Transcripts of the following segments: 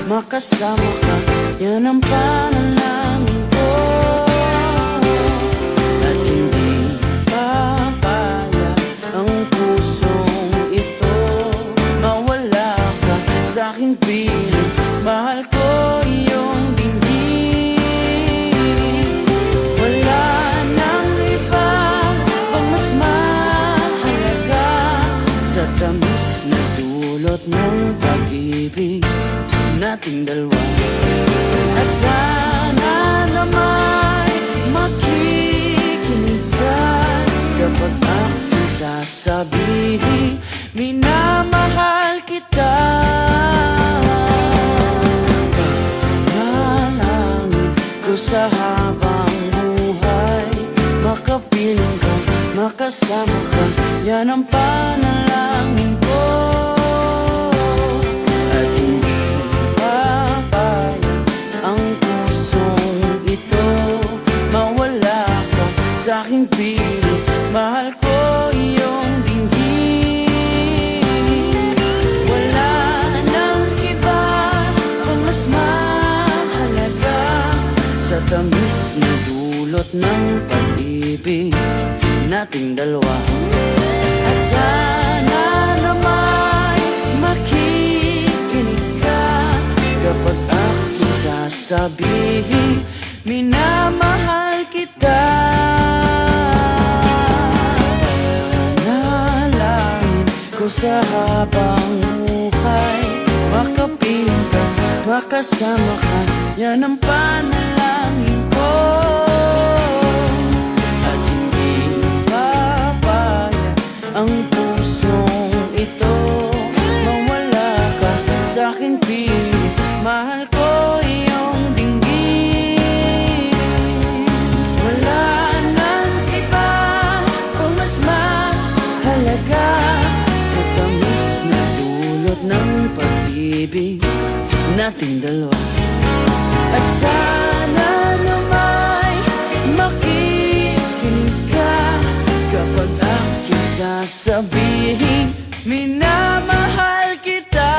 makasama ka, yan ang panalangin ko. At hindi papaya ang pusong ito, mawala ka sa aking piling. Mahal ko iyong dinggin. Wala nang iba pang mas mahalaga sa tamis na dulot ng pag-ibig nating dalawa. At sana naman makikinig ka kapag ako'y sasabihin minamahal kita. Panalangin ko sa habang buhay, makapiling ka, makasama ka, yan ang panalangin ko. At hindi papaya ang pusong ito, mawala ka sa aking piling. Mahal ko iyong dinggin. Wala nang iba pang mas mahalaga sa tamis na dulot ng pag-ibig nating dalawa. At sana naman makikinig ka kapag ako'y sasabihin minamahal kita. Panalangin ko sa habang buhay, makapiling ka, makasama ka, yan ang panalangin ko. At hindi papaya ang pusong ito, mawala ka sa aking piling. Mahal ko iyong dinggin. Wala nang iba kung mas mahalaga sa tamis na dulot ng pag-ibig nating dalawa. At sana naman makikinig ka kapag ako'y sasabihin minamahal kita.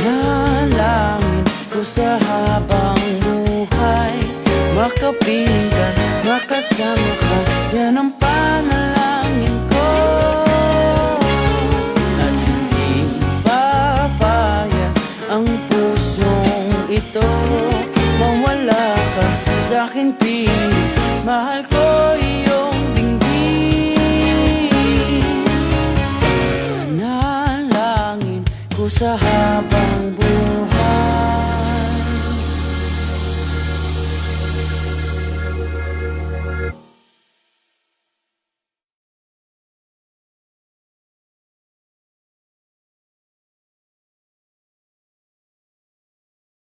Panalangin ko sa habang buhay, makapiling ka, makasama ka, yan ang panalangin ko. At hindi papaya ang pusong ito, mawala ka sa aking piling. Mahal ko iyong dinggin. Panalangin ko sa habang buhay,